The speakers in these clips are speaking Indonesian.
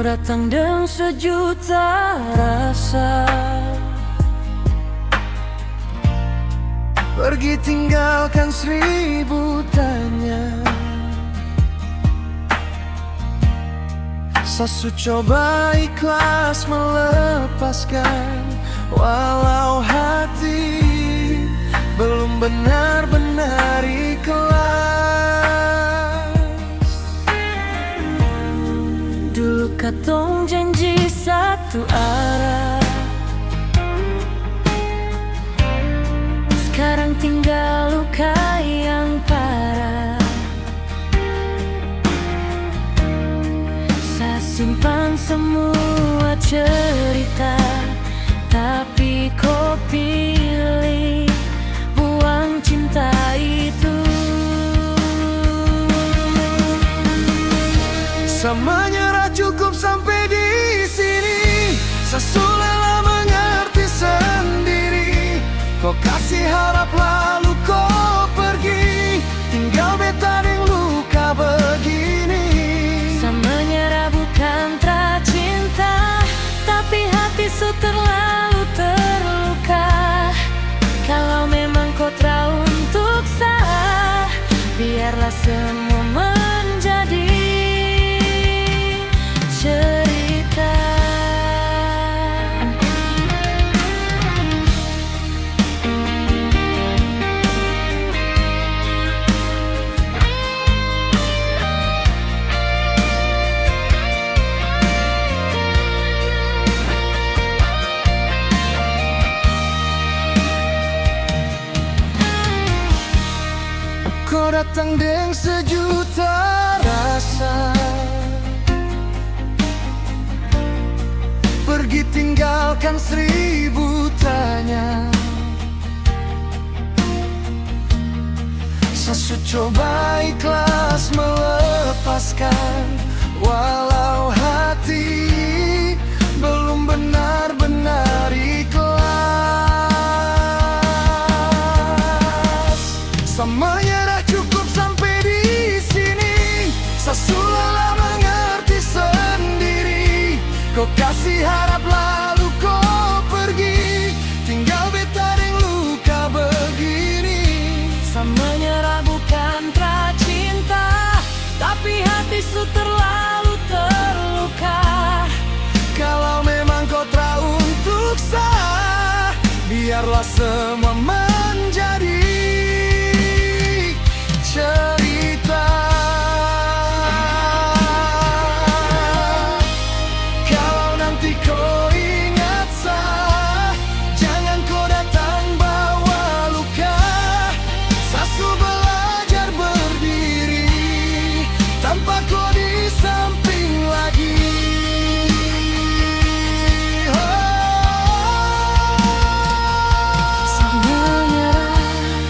datang dengan sejuta rasa, pergi tinggalkan 1000 tanya. Sasu coba ikhlas melepaskan, walau hati belum benar-benar ikhlas. Dulu katong janji satu arah, sekarang tinggal luka yang parah. Saya simpan semua cerita, tapi kau pilih buang cinta itu. Saya menyerah cukup sampai di sini. Saya sudah mengerti sendiri. Kau kasih harap lalu kau pergi, tinggal beta yang luka begini. Saya menyerah bukan tercinta, tapi hati su terlalu terluka. Kalau memang kau tahu untuk saya, biarlah semua menjadi cerita. Kau datang dengan sejuta rasa, pergi tinggalkan 1000 tanya. Sasu coba ikhlas melepaskan, walau hati belum benar-benar ikhlas. Sama menyerah cukup sampai di sini. Saya sudah mengerti sendiri. Kau kasih harap lalu kau pergi, tinggal beta yang luka begini. Saya menyerah bukan tercinta, tapi hati su terlalu terluka. Kalau memang kau tahu untuk saya, biarlah semua menjadi cerita. Kalau nanti kau ingat saya, jangan kau datang bawa luka. Sasu belajar berdiri tanpa kau di samping lagi. Saya menyerah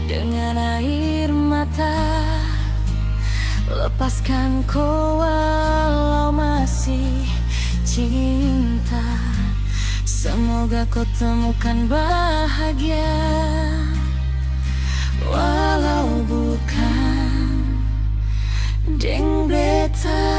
dengan air mata, lepaskan kau walau masih cinta. Semoga kau temukan bahagia, walau bukan deng beta.